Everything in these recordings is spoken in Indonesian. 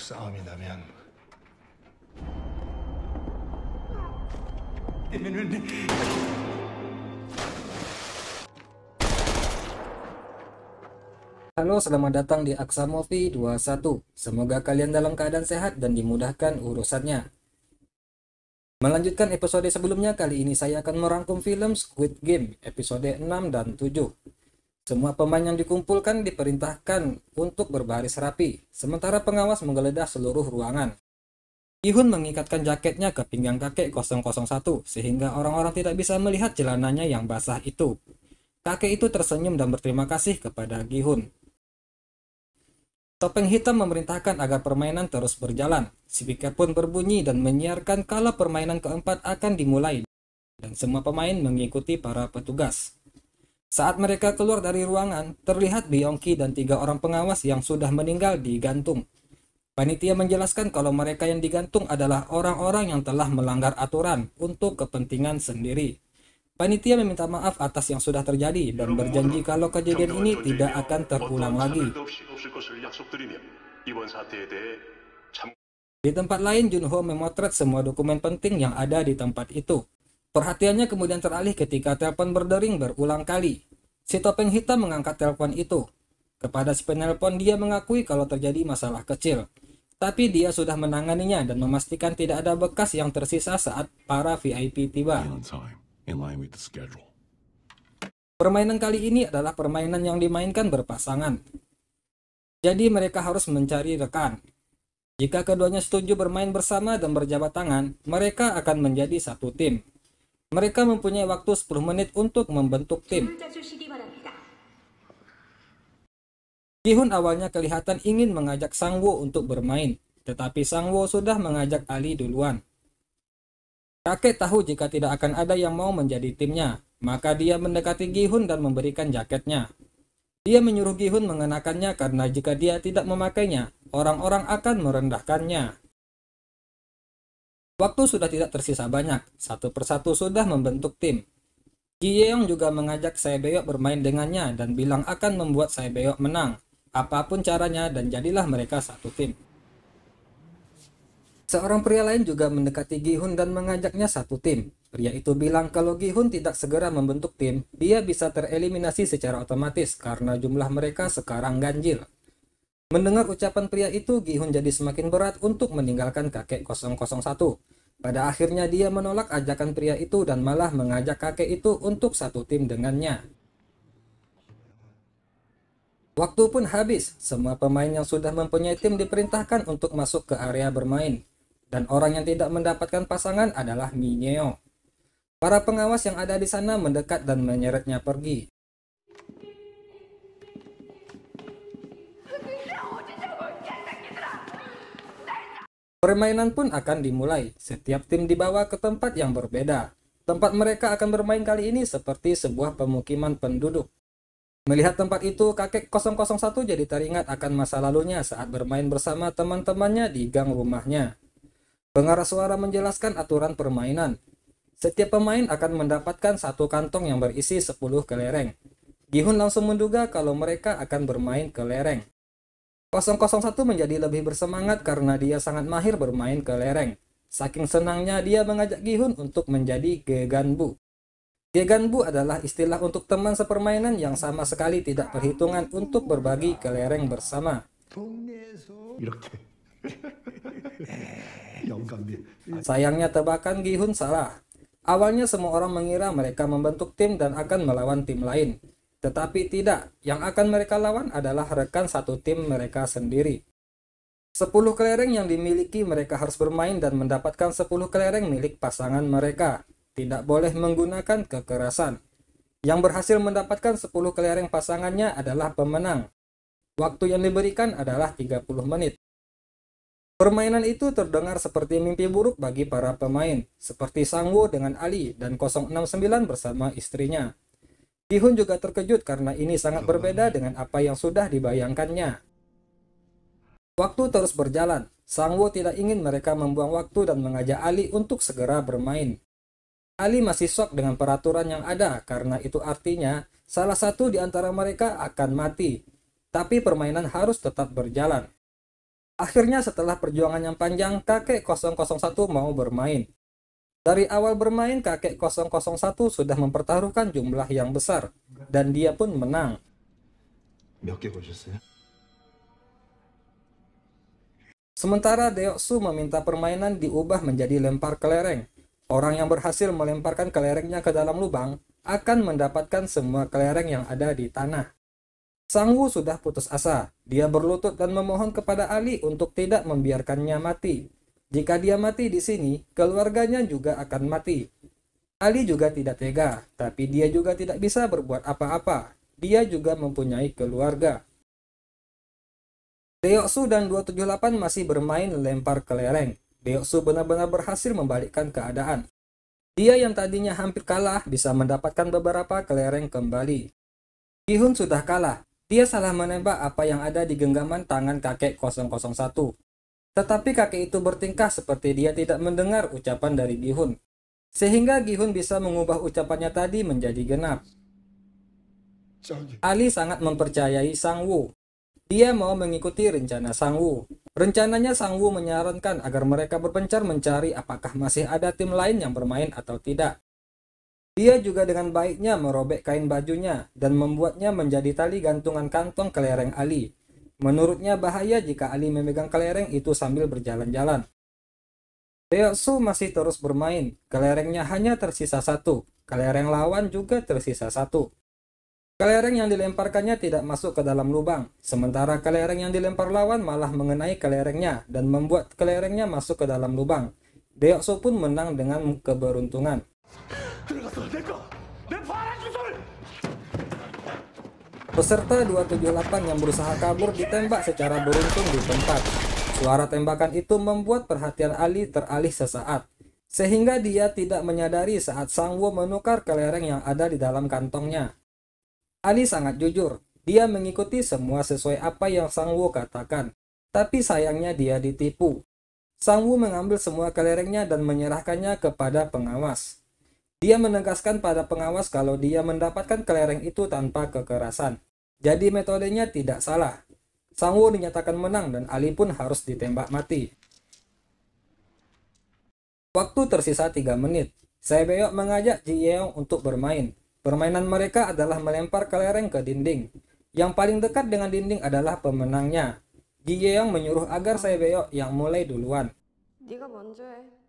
싸움이라면 Halo, selamat datang di Aksa Movie 21. Semoga kalian dalam keadaan sehat dan dimudahkan urusannya. Melanjutkan episode sebelumnya, kali ini saya akan merangkum film Squid Game episode 6 dan 7. Semua pemain yang dikumpulkan diperintahkan untuk berbaris rapi, sementara pengawas menggeledah seluruh ruangan. Gi-hun mengikatkan jaketnya ke pinggang kakek 001 sehingga orang-orang tidak bisa melihat celananya yang basah itu. Kakek itu tersenyum dan berterima kasih kepada Gi-hun. Topeng Hitam memerintahkan agar permainan terus berjalan. Speaker pun berbunyi dan menyiarkan kalau permainan keempat akan dimulai, dan semua pemain mengikuti para petugas. Saat mereka keluar dari ruangan, terlihat Byung-ki dan 3 orang pengawas yang sudah meninggal digantung. Panitia menjelaskan kalau mereka yang digantung adalah orang-orang yang telah melanggar aturan untuk kepentingan sendiri. Panitia meminta maaf atas yang sudah terjadi dan berjanji kalau kejadian ini tidak akan terulang lagi. Di tempat lain, Junho memotret semua dokumen penting yang ada di tempat itu. Perhatiannya kemudian teralih ketika telepon berdering berulang kali. Si Topeng Hitam mengangkat telepon itu. Kepada si penelpon, dia mengakui kalau terjadi masalah kecil. Tapi dia sudah menanganinya dan memastikan tidak ada bekas yang tersisa saat para VIP tiba. Permainan kali ini adalah permainan yang dimainkan berpasangan. Jadi mereka harus mencari rekan. Jika keduanya setuju bermain bersama dan berjabat tangan, mereka akan menjadi satu tim. Mereka mempunyai waktu 10 menit untuk membentuk tim. Gi-hun awalnya kelihatan ingin mengajak Sang-woo untuk bermain, tetapi Sang-woo sudah mengajak Ali duluan. Kakek tahu jika tidak akan ada yang mau menjadi timnya, maka dia mendekati Gi-hun dan memberikan jaketnya. Dia menyuruh Gi-hun mengenakannya karena jika dia tidak memakainya, orang-orang akan merendahkannya. Waktu sudah tidak tersisa banyak, satu persatu sudah membentuk tim. Gi-yeong juga mengajak Sae-beok bermain dengannya dan bilang akan membuat Sae-beok menang, apapun caranya, dan jadilah mereka satu tim. Seorang pria lain juga mendekati Gi-hun dan mengajaknya satu tim. Pria itu bilang kalau Gi-hun tidak segera membentuk tim, dia bisa tereliminasi secara otomatis karena jumlah mereka sekarang ganjil. Mendengar ucapan pria itu, Gi-hun jadi semakin berat untuk meninggalkan kakek 001. Pada akhirnya dia menolak ajakan pria itu dan malah mengajak kakek itu untuk satu tim dengannya. Waktu pun habis, semua pemain yang sudah mempunyai tim diperintahkan untuk masuk ke area bermain. Dan orang yang tidak mendapatkan pasangan adalah Mineo. Para pengawas yang ada di sana mendekat dan menyeretnya pergi. Permainan pun akan dimulai. Setiap tim dibawa ke tempat yang berbeda. Tempat mereka akan bermain kali ini seperti sebuah pemukiman penduduk. Melihat tempat itu, kakek 001 jadi teringat akan masa lalunya saat bermain bersama teman-temannya di gang rumahnya. Pengarah suara menjelaskan aturan permainan. Setiap pemain akan mendapatkan satu kantong yang berisi 10 kelereng. Gi-hun langsung menduga kalau mereka akan bermain kelereng. 001 menjadi lebih bersemangat karena dia sangat mahir bermain kelereng. Saking senangnya dia mengajak Gi-hun untuk menjadi geganbu. Geganbu adalah istilah untuk teman sepermainan yang sama sekali tidak perhitungan untuk berbagi kelereng bersama. Sayangnya tebakan Gi-hun salah. Awalnya semua orang mengira mereka membentuk tim dan akan melawan tim lain. Tetapi tidak, yang akan mereka lawan adalah rekan satu tim mereka sendiri. 10 kelereng yang dimiliki mereka harus bermain dan mendapatkan 10 kelereng milik pasangan mereka. Tidak boleh menggunakan kekerasan. Yang berhasil mendapatkan 10 kelereng pasangannya adalah pemenang. Waktu yang diberikan adalah 30 menit. Permainan itu terdengar seperti mimpi buruk bagi para pemain, seperti Sang-woo dengan Ali dan 069 bersama istrinya. Gi-hun juga terkejut karena ini sangat berbeda dengan apa yang sudah dibayangkannya. Waktu terus berjalan. Sang-woo tidak ingin mereka membuang waktu dan mengajak Ali untuk segera bermain. Ali masih shock dengan peraturan yang ada karena itu artinya salah satu di antara mereka akan mati. Tapi permainan harus tetap berjalan. Akhirnya setelah perjuangan yang panjang, kakek 001 mau bermain. Dari awal bermain, kakek 001 sudah mempertaruhkan jumlah yang besar, dan dia pun menang. 몇 개 거셨어요? Sementara Deoksu meminta permainan diubah menjadi lempar kelereng. Orang yang berhasil melemparkan kelerengnya ke dalam lubang akan mendapatkan semua kelereng yang ada di tanah. Sang Wu sudah putus asa. Dia berlutut dan memohon kepada Ali untuk tidak membiarkannya mati. Jika dia mati di sini, keluarganya juga akan mati. Ali juga tidak tega, tapi dia juga tidak bisa berbuat apa-apa. Dia juga mempunyai keluarga. Deoksu dan 278 masih bermain lempar kelereng. Deoksu benar-benar berhasil membalikkan keadaan. Dia yang tadinya hampir kalah bisa mendapatkan beberapa kelereng kembali. Gi-hun sudah kalah. Dia salah menembak apa yang ada di genggaman tangan kakek 001. Tetapi kakek itu bertingkah seperti dia tidak mendengar ucapan dari Gi-hun. Sehingga Gi-hun bisa mengubah ucapannya tadi menjadi genap. Ali sangat mempercayai Sang Wu. Dia mau mengikuti rencana Sang Wu. Rencananya Sang Wu menyarankan agar mereka berpencar mencari apakah masih ada tim lain yang bermain atau tidak. Dia juga dengan baiknya merobek kain bajunya dan membuatnya menjadi tali gantungan kantong kelereng Ali. Menurutnya bahaya jika Ali memegang kelereng itu sambil berjalan-jalan. Deoksu masih terus bermain. Kelerengnya hanya tersisa satu. Kelereng lawan juga tersisa satu. Kelereng yang dilemparkannya tidak masuk ke dalam lubang, sementara kelereng yang dilempar lawan malah mengenai kelerengnya dan membuat kelerengnya masuk ke dalam lubang. Deoksu pun menang dengan keberuntungan. Peserta 278 yang berusaha kabur ditembak secara beruntun di tempat. Suara tembakan itu membuat perhatian Ali teralih sesaat, sehingga dia tidak menyadari saat Sang Wu menukar kelereng yang ada di dalam kantongnya. Ali sangat jujur, dia mengikuti semua sesuai apa yang Sang Wu katakan, tapi sayangnya dia ditipu. Sang Wu mengambil semua kelerengnya dan menyerahkannya kepada pengawas. Dia menegaskan pada pengawas kalau dia mendapatkan kelereng itu tanpa kekerasan. Jadi metodenya tidak salah. Sang Wu dinyatakan menang dan Ali pun harus ditembak mati. Waktu tersisa 3 menit. Sae-beok mengajak Ji Yeong untuk bermain. Permainan mereka adalah melempar kelereng ke dinding. Yang paling dekat dengan dinding adalah pemenangnya. Ji Yeong menyuruh agar Sae-beok yang mulai duluan. 네가 먼저 해.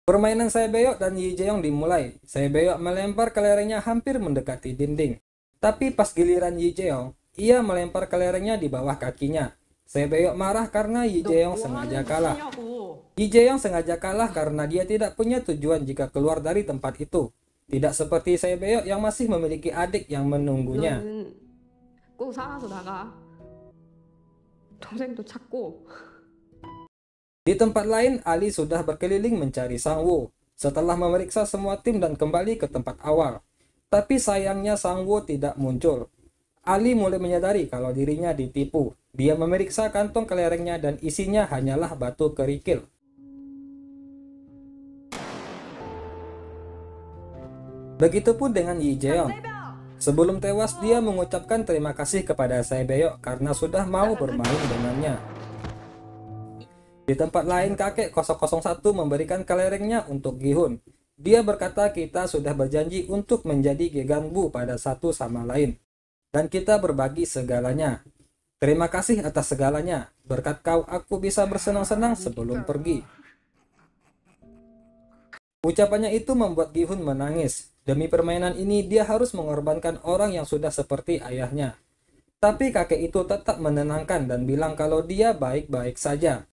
Permainan Sae-beok dan Yi Jae-yong dimulai. Sae-beok melempar kelerengnya hampir mendekati dinding. Tapi pas giliran Yi Jae-yong, ia melempar kelerengnya di bawah kakinya. Sae-beok marah karena Yi Jae-yong sengaja kalah. Yi Jae-yong sengaja kalah karena dia tidak punya tujuan jika keluar dari tempat itu. Tidak seperti Sae-beok yang masih memiliki adik yang menunggunya. 너는 꼭 살아서 나가. 동생도 찾고. Di tempat lain, Ali sudah berkeliling mencari Sang Wu setelah memeriksa semua tim dan kembali ke tempat awal. Tapi sayangnya Sang Wu tidak muncul. Ali mulai menyadari kalau dirinya ditipu. Dia memeriksa kantong kelerengnya dan isinya hanyalah batu kerikil. Begitupun dengan Yi Jae-yong. Sebelum tewas, dia mengucapkan terima kasih kepada Sae-beok karena sudah mau bermain dengannya. Di tempat lain, kakek 001 memberikan kelerengnya untuk Gi-hun. Dia berkata kita sudah berjanji untuk menjadi gegangbu pada satu sama lain. Dan kita berbagi segalanya. Terima kasih atas segalanya. Berkat kau aku bisa bersenang-senang sebelum pergi. Ucapannya itu membuat Gi-hun menangis. Demi permainan ini dia harus mengorbankan orang yang sudah seperti ayahnya. Tapi kakek itu tetap menenangkan dan bilang kalau dia baik-baik saja.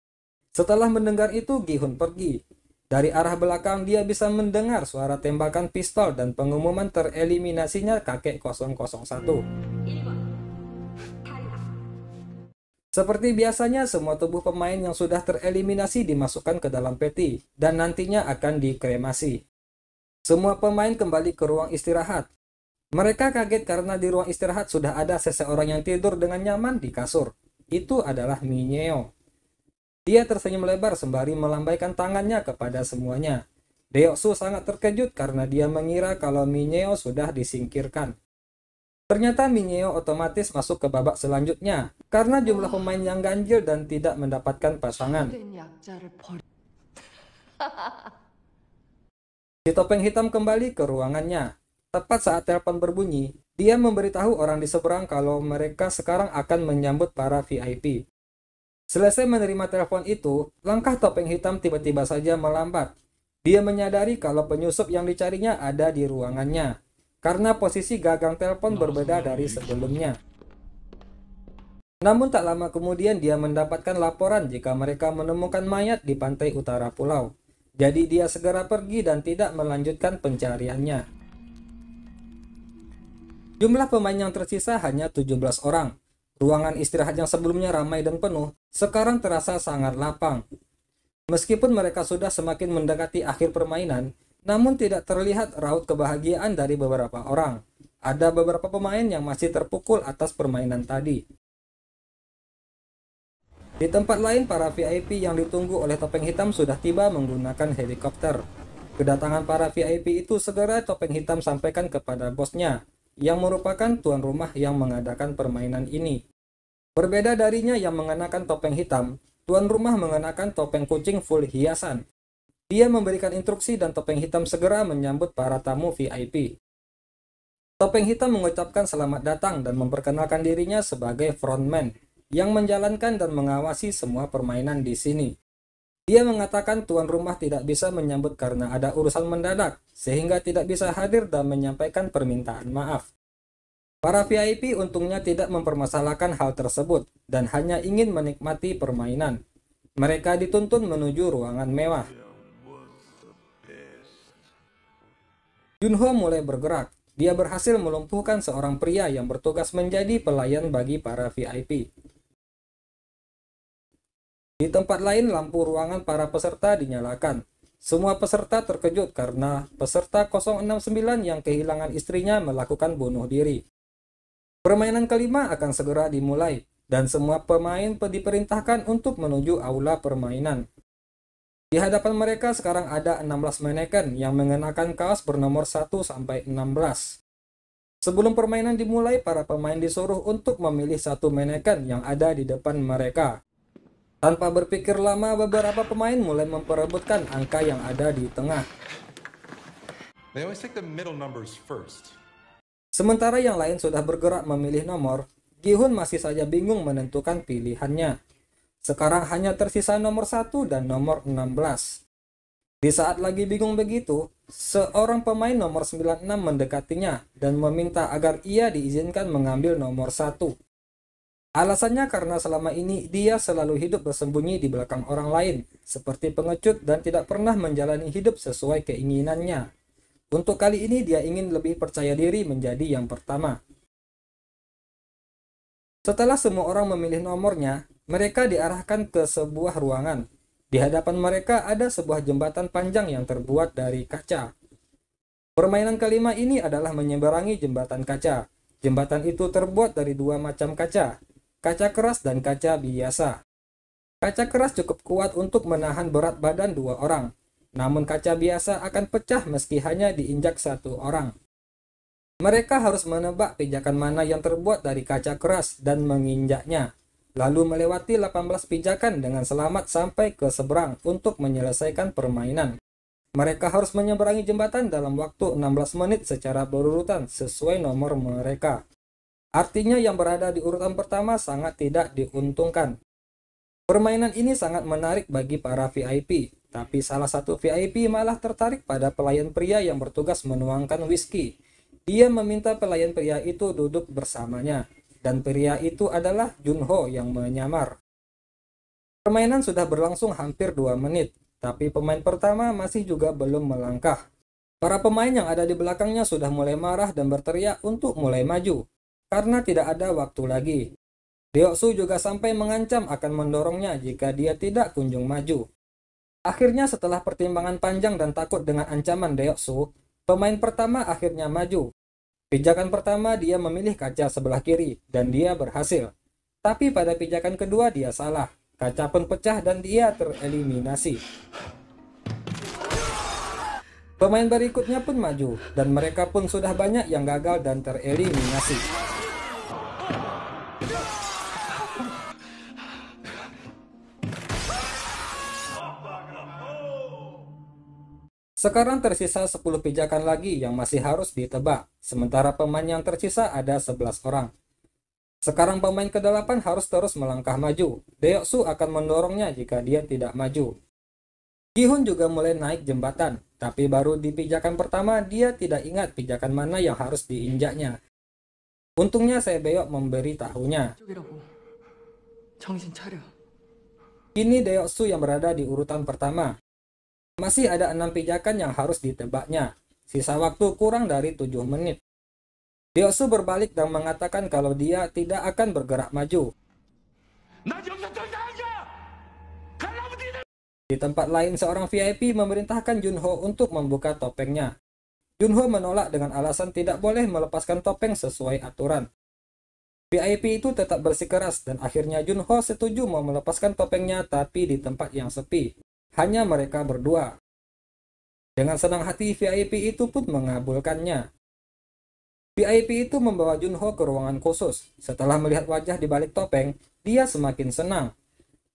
Setelah mendengar itu, Gi-hun pergi. Dari arah belakang dia bisa mendengar suara tembakan pistol dan pengumuman tereliminasinya kakek 001. Seperti biasanya, semua tubuh pemain yang sudah tereliminasi dimasukkan ke dalam peti dan nantinya akan dikremasi. Semua pemain kembali ke ruang istirahat. Mereka kaget karena di ruang istirahat sudah ada seseorang yang tidur dengan nyaman di kasur. Itu adalah Mineo. Dia tersenyum lebar sembari melambaikan tangannya kepada semuanya. Deoksu sangat terkejut karena dia mengira kalau Mineo sudah disingkirkan. Ternyata Mineo otomatis masuk ke babak selanjutnya karena jumlah pemain yang ganjil dan tidak mendapatkan pasangan. Si topeng hitam kembali ke ruangannya. Tepat saat telepon berbunyi, dia memberitahu orang di seberang kalau mereka sekarang akan menyambut para VIP. Selesai menerima telepon itu, langkah topeng hitam tiba-tiba saja melambat. Dia menyadari kalau penyusup yang dicarinya ada di ruangannya, karena posisi gagang telepon berbeda dari sebelumnya. Namun tak lama kemudian dia mendapatkan laporan jika mereka menemukan mayat di pantai utara pulau. Jadi dia segera pergi dan tidak melanjutkan pencariannya. Jumlah pemain yang tersisa hanya 17 orang. Ruangan istirahat yang sebelumnya ramai dan penuh, sekarang terasa sangat lapang. Meskipun mereka sudah semakin mendekati akhir permainan, namun tidak terlihat raut kebahagiaan dari beberapa orang. Ada beberapa pemain yang masih terpukul atas permainan tadi. Di tempat lain, para VIP yang ditunggu oleh topeng hitam sudah tiba menggunakan helikopter. Kedatangan para VIP itu segera topeng hitam sampaikan kepada bosnya, yang merupakan tuan rumah yang mengadakan permainan ini. Berbeda darinya yang mengenakan topeng hitam, tuan rumah mengenakan topeng kucing full hiasan. Dia memberikan instruksi dan topeng hitam segera menyambut para tamu VIP. Topeng hitam mengucapkan selamat datang dan memperkenalkan dirinya sebagai frontman yang menjalankan dan mengawasi semua permainan di sini. Dia mengatakan tuan rumah tidak bisa menyambut karena ada urusan mendadak, sehingga tidak bisa hadir dan menyampaikan permintaan maaf. Para VIP untungnya tidak mempermasalahkan hal tersebut dan hanya ingin menikmati permainan. Mereka dituntun menuju ruangan mewah. Junho mulai bergerak. Dia berhasil melumpuhkan seorang pria yang bertugas menjadi pelayan bagi para VIP. Di tempat lain, lampu ruangan para peserta dinyalakan. Semua peserta terkejut karena peserta 069 yang kehilangan istrinya melakukan bunuh diri. Permainan kelima akan segera dimulai, dan semua pemain diperintahkan untuk menuju aula permainan. Di hadapan mereka sekarang ada 16 maneken yang mengenakan kaos bernomor 1-16. Sebelum permainan dimulai, para pemain disuruh untuk memilih satu maneken yang ada di depan mereka. Tanpa berpikir lama, beberapa pemain mulai memperebutkan angka yang ada di tengah. They always take the middle numbers first. Sementara yang lain sudah bergerak memilih nomor, Gi-hun masih saja bingung menentukan pilihannya. Sekarang hanya tersisa nomor 1 dan nomor 16. Di saat lagi bingung begitu, seorang pemain nomor 96 mendekatinya dan meminta agar ia diizinkan mengambil nomor 1. Alasannya karena selama ini dia selalu hidup bersembunyi di belakang orang lain, seperti pengecut dan tidak pernah menjalani hidup sesuai keinginannya. Untuk kali ini dia ingin lebih percaya diri menjadi yang pertama. Setelah semua orang memilih nomornya, mereka diarahkan ke sebuah ruangan. Di hadapan mereka ada sebuah jembatan panjang yang terbuat dari kaca. Permainan kelima ini adalah menyeberangi jembatan kaca. Jembatan itu terbuat dari dua macam kaca. Kaca keras dan kaca biasa. Kaca keras cukup kuat untuk menahan berat badan dua orang, namun kaca biasa akan pecah meski hanya diinjak satu orang. Mereka harus menebak pijakan mana yang terbuat dari kaca keras dan menginjaknya, lalu melewati 18 pijakan dengan selamat sampai ke seberang untuk menyelesaikan permainan. Mereka harus menyeberangi jembatan dalam waktu 16 menit secara berurutan sesuai nomor mereka. Artinya yang berada di urutan pertama sangat tidak diuntungkan. Permainan ini sangat menarik bagi para VIP, tapi salah satu VIP malah tertarik pada pelayan pria yang bertugas menuangkan whisky. Dia meminta pelayan pria itu duduk bersamanya, dan pria itu adalah Junho yang menyamar. Permainan sudah berlangsung hampir 2 menit, tapi pemain pertama masih juga belum melangkah. Para pemain yang ada di belakangnya sudah mulai marah dan berteriak untuk mulai maju, karena tidak ada waktu lagi. Deoksu juga sampai mengancam akan mendorongnya jika dia tidak kunjung maju. Akhirnya setelah pertimbangan panjang dan takut dengan ancaman Deoksu, pemain pertama akhirnya maju. Pijakan pertama dia memilih kaca sebelah kiri dan dia berhasil. Tapi pada pijakan kedua dia salah. Kaca pun pecah dan dia tereliminasi. Pemain berikutnya pun maju, dan mereka pun sudah banyak yang gagal dan tereliminasi. Sekarang tersisa 10 pijakan lagi yang masih harus ditebak, sementara pemain yang tersisa ada 11 orang. Sekarang pemain ke-8 harus terus melangkah maju. Deoksu akan mendorongnya jika dia tidak maju. Gi-hun juga mulai naik jembatan, tapi baru di pijakan pertama dia tidak ingat pijakan mana yang harus diinjaknya. Untungnya Sae-beok memberi tahunya. 쪽이라고. 정신 차려. Kini Deoksu yang berada di urutan pertama. Masih ada 6 pijakan yang harus ditebaknya. Sisa waktu kurang dari 7 menit. Deoksu berbalik dan mengatakan kalau dia tidak akan bergerak maju. Di tempat lain seorang VIP memerintahkan Junho untuk membuka topengnya. Junho menolak dengan alasan tidak boleh melepaskan topeng sesuai aturan. VIP itu tetap bersikeras dan akhirnya Junho setuju mau melepaskan topengnya tapi di tempat yang sepi. Hanya mereka berdua. Dengan senang hati VIP itu pun mengabulkannya. VIP itu membawa Junho ke ruangan khusus. Setelah melihat wajah di balik topeng, dia semakin senang.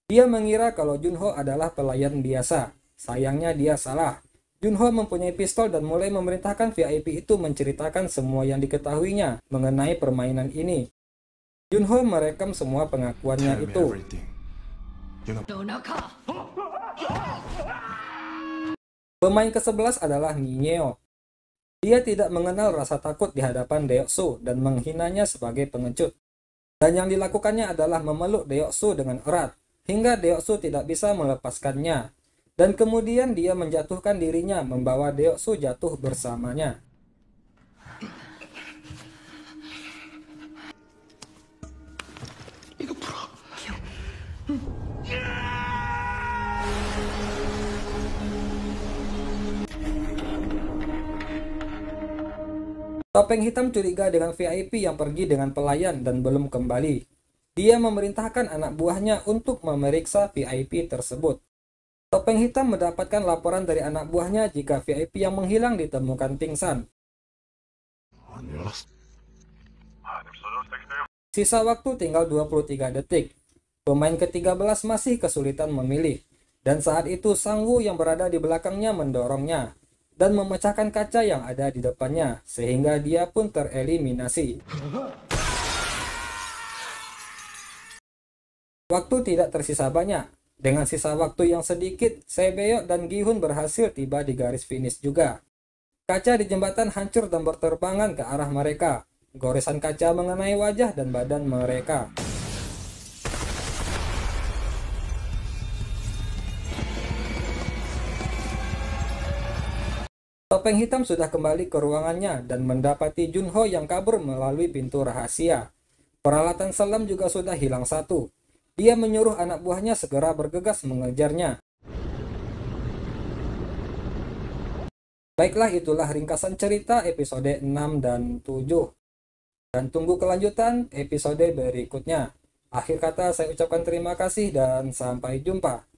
Dia mengira kalau Junho adalah pelayan biasa. Sayangnya dia salah. Junho mempunyai pistol dan mulai memerintahkan VIP itu menceritakan semua yang diketahuinya mengenai permainan ini. Junho merekam semua pengakuannya Tell me itu. everything. You know, Pemain ke-11 adalah Mineo. Dia tidak mengenal rasa takut di hadapan Deoksu dan menghinanya sebagai pengecut. Dan yang dilakukannya adalah memeluk Deoksu dengan erat, hingga Deoksu tidak bisa melepaskannya. Dan kemudian dia menjatuhkan dirinya membawa Deoksu jatuh bersamanya. Topeng hitam curiga dengan VIP yang pergi dengan pelayan dan belum kembali. Dia memerintahkan anak buahnya untuk memeriksa VIP tersebut. Topeng hitam mendapatkan laporan dari anak buahnya jika VIP yang menghilang ditemukan pingsan. Sisa waktu tinggal 23 detik. Pemain ke-13 masih kesulitan memilih. Dan saat itu Sang-woo yang berada di belakangnya mendorongnya dan memecahkan kaca yang ada di depannya, sehingga dia pun tereliminasi. Waktu tidak tersisa banyak. Dengan sisa waktu yang sedikit, Sae-beok dan Gi-hun berhasil tiba di garis finish juga. Kaca di jembatan hancur dan berterbangan ke arah mereka. Goresan kaca mengenai wajah dan badan mereka. Topeng hitam sudah kembali ke ruangannya dan mendapati Junho yang kabur melalui pintu rahasia. Peralatan selam juga sudah hilang satu. Dia menyuruh anak buahnya segera bergegas mengejarnya. Baiklah, itulah ringkasan cerita episode 6 dan 7. Dan tunggu kelanjutan episode berikutnya. Akhir kata saya ucapkan terima kasih dan sampai jumpa.